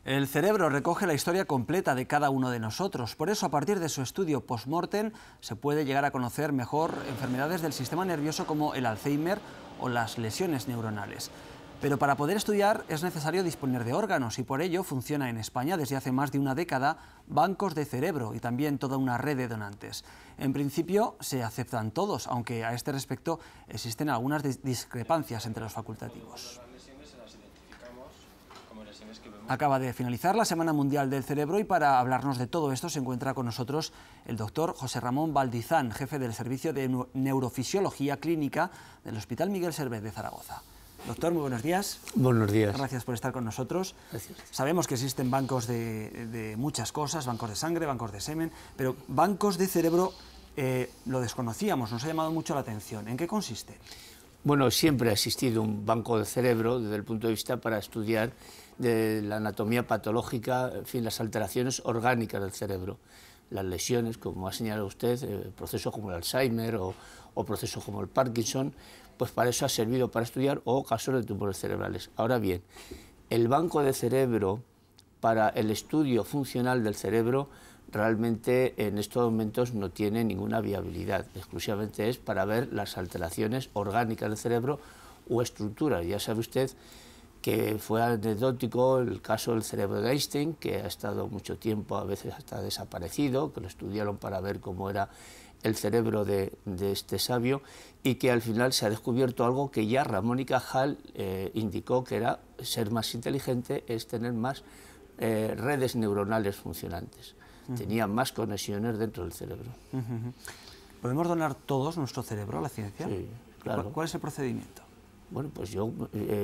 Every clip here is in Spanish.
El cerebro recoge la historia completa de cada uno de nosotros. Por eso, a partir de su estudio post-mortem, se puede llegar a conocer mejor enfermedades del sistema nervioso como el Alzheimer o las lesiones neuronales. Pero para poder estudiar es necesario disponer de órganos y por ello funciona en España desde hace más de una década bancos de cerebro y también toda una red de donantes. En principio se aceptan todos, aunque a este respecto existen algunas discrepancias entre los facultativos. Acaba de finalizar la Semana Mundial del Cerebro y para hablarnos de todo esto se encuentra con nosotros el doctor José Ramón Valdizán, jefe del Servicio de Neurofisiología Clínica del Hospital Miguel Servet de Zaragoza. Doctor, muy buenos días. Buenos días. Gracias por estar con nosotros. Gracias. Sabemos que existen bancos de muchas cosas, bancos de sangre, bancos de semen, pero bancos de cerebro lo desconocíamos, nos ha llamado mucho la atención. ¿En qué consiste? Bueno, siempre ha existido un banco de cerebro desde el punto de vista para estudiar de la anatomía patológica, en fin, las alteraciones orgánicas del cerebro, las lesiones, como ha señalado usted, procesos como el Alzheimer o procesos como el Parkinson, pues para eso ha servido para estudiar, o casos de tumores cerebrales. Ahora bien, el banco de cerebro para el estudio funcional del cerebro realmente en estos momentos no tiene ninguna viabilidad, exclusivamente es para ver las alteraciones orgánicas del cerebro o estructuras. Ya sabe usted que fue anecdótico el caso del cerebro de Einstein, que ha estado mucho tiempo, a veces hasta desaparecido, que lo estudiaron para ver cómo era el cerebro de este sabio, y que al final se ha descubierto algo que ya Ramón y Cajal indicó que era ser más inteligente, es tener más redes neuronales funcionantes. Tenía más conexiones dentro del cerebro. ¿Podemos donar todos nuestro cerebro a la ciencia? Sí, claro. ¿Cuál es el procedimiento? Bueno, pues yo,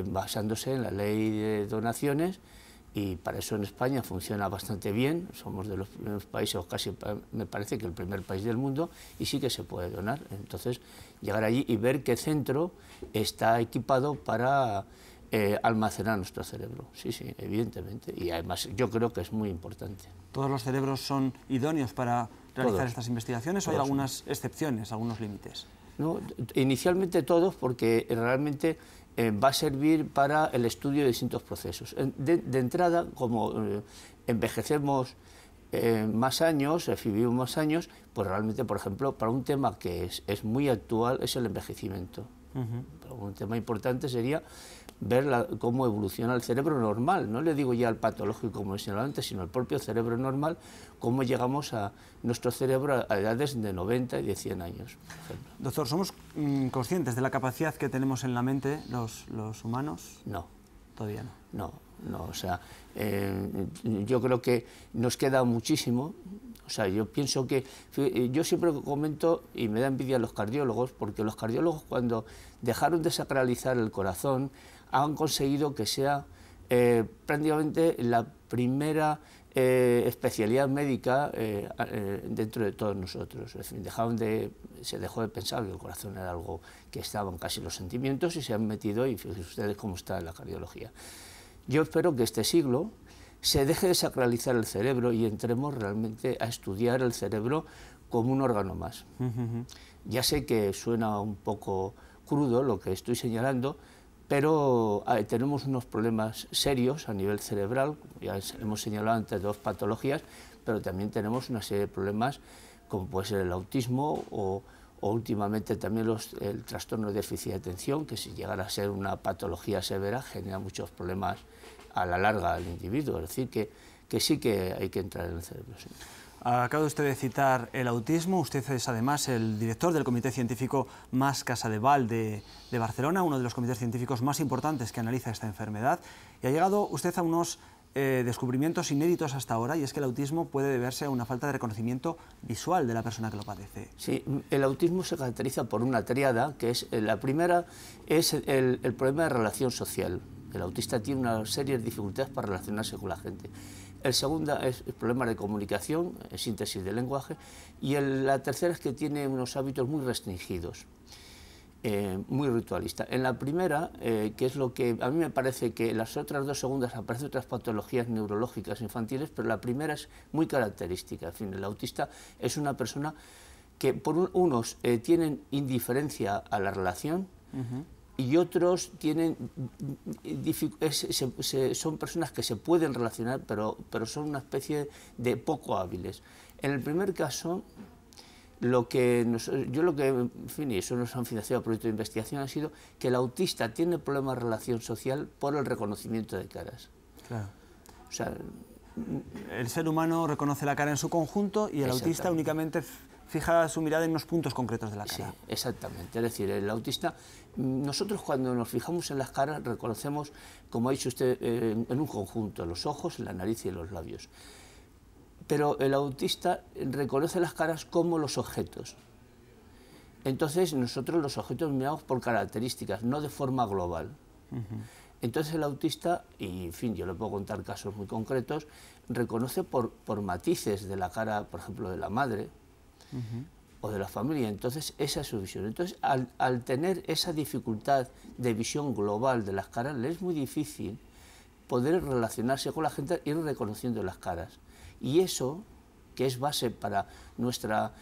basándose en la ley de donaciones, y para eso en España funciona bastante bien, somos de los primeros países, o casi me parece que el primer país del mundo, y sí que se puede donar. Entonces, llegar allí y ver qué centro está equipado para almacenar nuestro cerebro. Sí, sí, evidentemente. Y además yo creo que es muy importante. ¿Todos los cerebros son idóneos para realizar Todos. estas investigaciones o hay algunas excepciones, algunos límites? No, inicialmente todos, porque realmente va a servir para el estudio de distintos procesos. De entrada, como envejecemos más años, vivimos más años, pues realmente, por ejemplo, para un tema que es muy actual es el envejecimiento. Un tema importante sería ver cómo evoluciona el cerebro normal, no le digo ya al patológico como he señalado antes, sino el propio cerebro normal, cómo llegamos a nuestro cerebro a edades de 90 y de 100 años. Doctor, ¿somos conscientes de la capacidad que tenemos en la mente los humanos? No. Todavía no. No, o sea, yo creo que nos queda muchísimo. O sea, yo pienso que, yo siempre comento, y me da envidia a los cardiólogos, porque los cardiólogos cuando dejaron de sacralizar el corazón, han conseguido que sea prácticamente la primera especialidad médica dentro de todos nosotros. Es decir, se dejó de pensar que el corazón era algo que estaban casi los sentimientos y se han metido, y fíjense ustedes cómo está la cardiología. Yo espero que este siglo se deje de sacralizar el cerebro y entremos realmente a estudiar el cerebro como un órgano más. Ya sé que suena un poco crudo lo que estoy señalando, pero tenemos unos problemas serios a nivel cerebral, ya hemos señalado antes dos patologías, pero también tenemos una serie de problemas como puede ser el autismo o últimamente también el trastorno de déficit de atención, que si llegara a ser una patología severa genera muchos problemas a la larga al individuo, es decir, que sí que hay que entrar en el cerebro. Sí. Acaba usted de citar el autismo, usted es además el director del Comité Científico Mas Casadevall de Barcelona, uno de los comités científicos más importantes que analiza esta enfermedad, y ha llegado usted a unos descubrimientos inéditos hasta ahora, y es que el autismo puede deberse a una falta de reconocimiento visual de la persona que lo padece. Sí, el autismo se caracteriza por una tríada, que es la primera es el problema de relación social. El autista tiene una serie de dificultades para relacionarse con la gente. El segundo es el problema de comunicación, síntesis de lenguaje, y la tercera es que tiene unos hábitos muy restringidos. Muy ritualista. En la primera, que es lo que a mí me parece que las otras dos segundas aparecen otras patologías neurológicas infantiles, pero la primera es muy característica. En fin, el autista es una persona que por unos tienen indiferencia a la relación, y otros tienen son personas que se pueden relacionar, pero son una especie de poco hábiles. En el primer caso, en fin, y eso nos han financiado proyectos de investigación, ha sido que el autista tiene problemas de relación social por el reconocimiento de caras. Claro. O sea, el ser humano reconoce la cara en su conjunto y el autista únicamente fija su mirada en unos puntos concretos de la cara. Sí, exactamente. Es decir, el autista, nosotros cuando nos fijamos en las caras reconocemos, como ha dicho usted, en un conjunto, los ojos, la nariz y los labios. Pero el autista reconoce las caras como los objetos. Entonces nosotros los objetos miramos por características, no de forma global. Entonces el autista, y en fin, yo le puedo contar casos muy concretos, reconoce por matices de la cara, por ejemplo, de la madre o de la familia. Entonces esa es su visión. Entonces al tener esa dificultad de visión global de las caras, le es muy difícil poder relacionarse con la gente e ir reconociendo las caras. Y eso, que es base para nuestra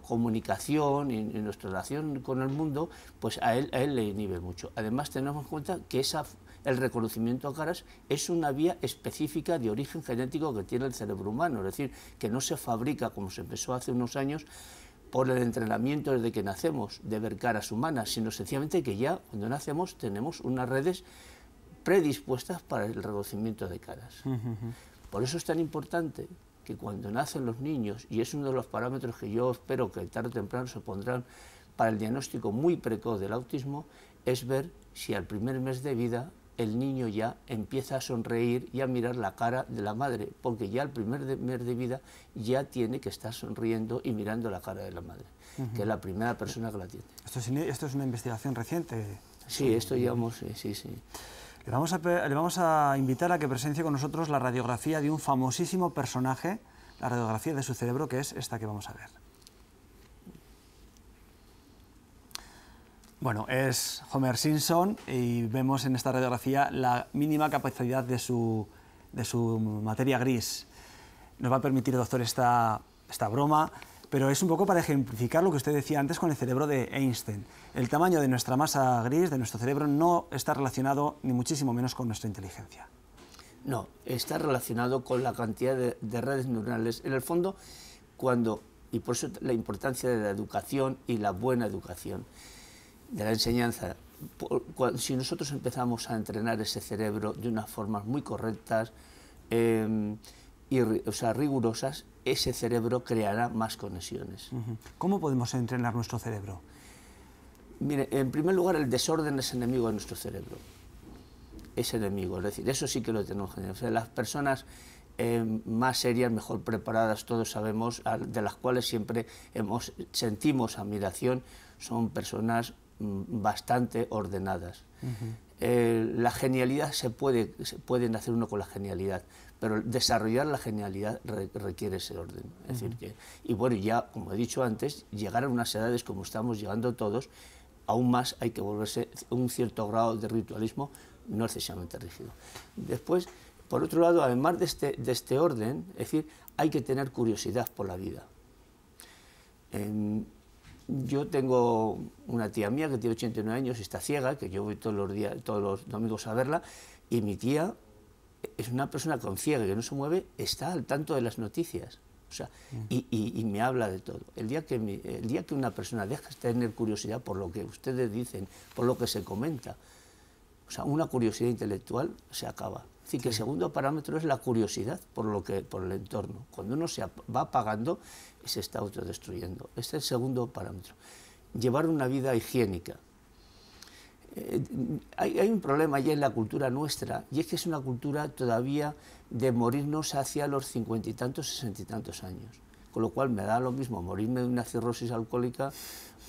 comunicación y nuestra relación con el mundo, pues a él le inhibe mucho. Además, tenemos en cuenta que el reconocimiento a caras es una vía específica de origen genético que tiene el cerebro humano, es decir, que no se fabrica, como se empezó hace unos años, por el entrenamiento desde que nacemos de ver caras humanas, sino sencillamente que ya cuando nacemos tenemos unas redes predispuestas para el reconocimiento de caras. Por eso es tan importante que cuando nacen los niños, y es uno de los parámetros que yo espero que tarde o temprano se pondrán para el diagnóstico muy precoz del autismo, es ver si al primer mes de vida el niño ya empieza a sonreír y a mirar la cara de la madre, porque ya al primer mes de vida ya tiene que estar sonriendo y mirando la cara de la madre, que es la primera persona que la tiene. Esto es una investigación reciente. Sí, esto llevamos, sí. Le vamos a invitar a que presencie con nosotros la radiografía de un famosísimo personaje, la radiografía de su cerebro, que es esta que vamos a ver. Bueno, es Homer Simpson y vemos en esta radiografía la mínima capacidad de su materia gris. Nos va a permitir, doctor, esta broma, pero es un poco para ejemplificar lo que usted decía antes con el cerebro de Einstein. El tamaño de nuestra masa gris, de nuestro cerebro, no está relacionado ni muchísimo menos con nuestra inteligencia. No, está relacionado con la cantidad de redes neuronales. En el fondo, y por eso la importancia de la educación y la buena educación, de la enseñanza. Si nosotros empezamos a entrenar ese cerebro de unas formas muy correctas, rigurosas, ese cerebro creará más conexiones. ¿Cómo podemos entrenar nuestro cerebro? Mire, en primer lugar, el desorden es enemigo de nuestro cerebro. Es enemigo, es decir, eso sí que lo tenemos que tener. O sea, las personas más serias, mejor preparadas, todos sabemos, de las cuales siempre sentimos admiración, son personas bastante ordenadas. La genialidad puede hacer uno con la genialidad, pero desarrollar la genialidad requiere ese orden. Es decir, y bueno, ya, como he dicho antes, llegar a unas edades como estamos llegando todos, aún más hay que volverse un cierto grado de ritualismo no excesivamente rígido. Después, por otro lado, además de este orden, es decir, hay que tener curiosidad por la vida. Yo tengo una tía mía que tiene 89 años y está ciega, que yo voy todos los domingos a verla, y mi tía es una persona con ciega que no se mueve, está al tanto de las noticias, o sea, y me habla de todo. El día que una persona deja de tener curiosidad por lo que ustedes dicen, por lo que se comenta, o sea, una curiosidad intelectual se acaba. Es decir, que el segundo parámetro es la curiosidad por el entorno. Cuando uno se va apagando, se está autodestruyendo. Este es el segundo parámetro. Llevar una vida higiénica. Hay un problema ya en la cultura nuestra, y es que es una cultura todavía de morirnos hacia los 50 y tantos, 60 y tantos años. Con lo cual me da lo mismo morirme de una cirrosis alcohólica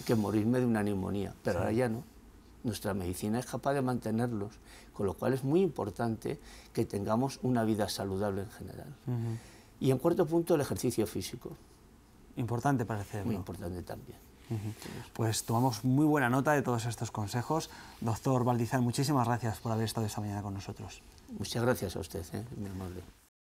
que morirme de una neumonía. Pero ahora ya no. Nuestra medicina es capaz de mantenerlos, con lo cual es muy importante que tengamos una vida saludable en general. Y en cuarto punto, el ejercicio físico. Importante para el cerebro. Muy importante también. Pues tomamos muy buena nota de todos estos consejos. Doctor Valdizán, muchísimas gracias por haber estado esta mañana con nosotros. Muchas gracias a usted, muy amable.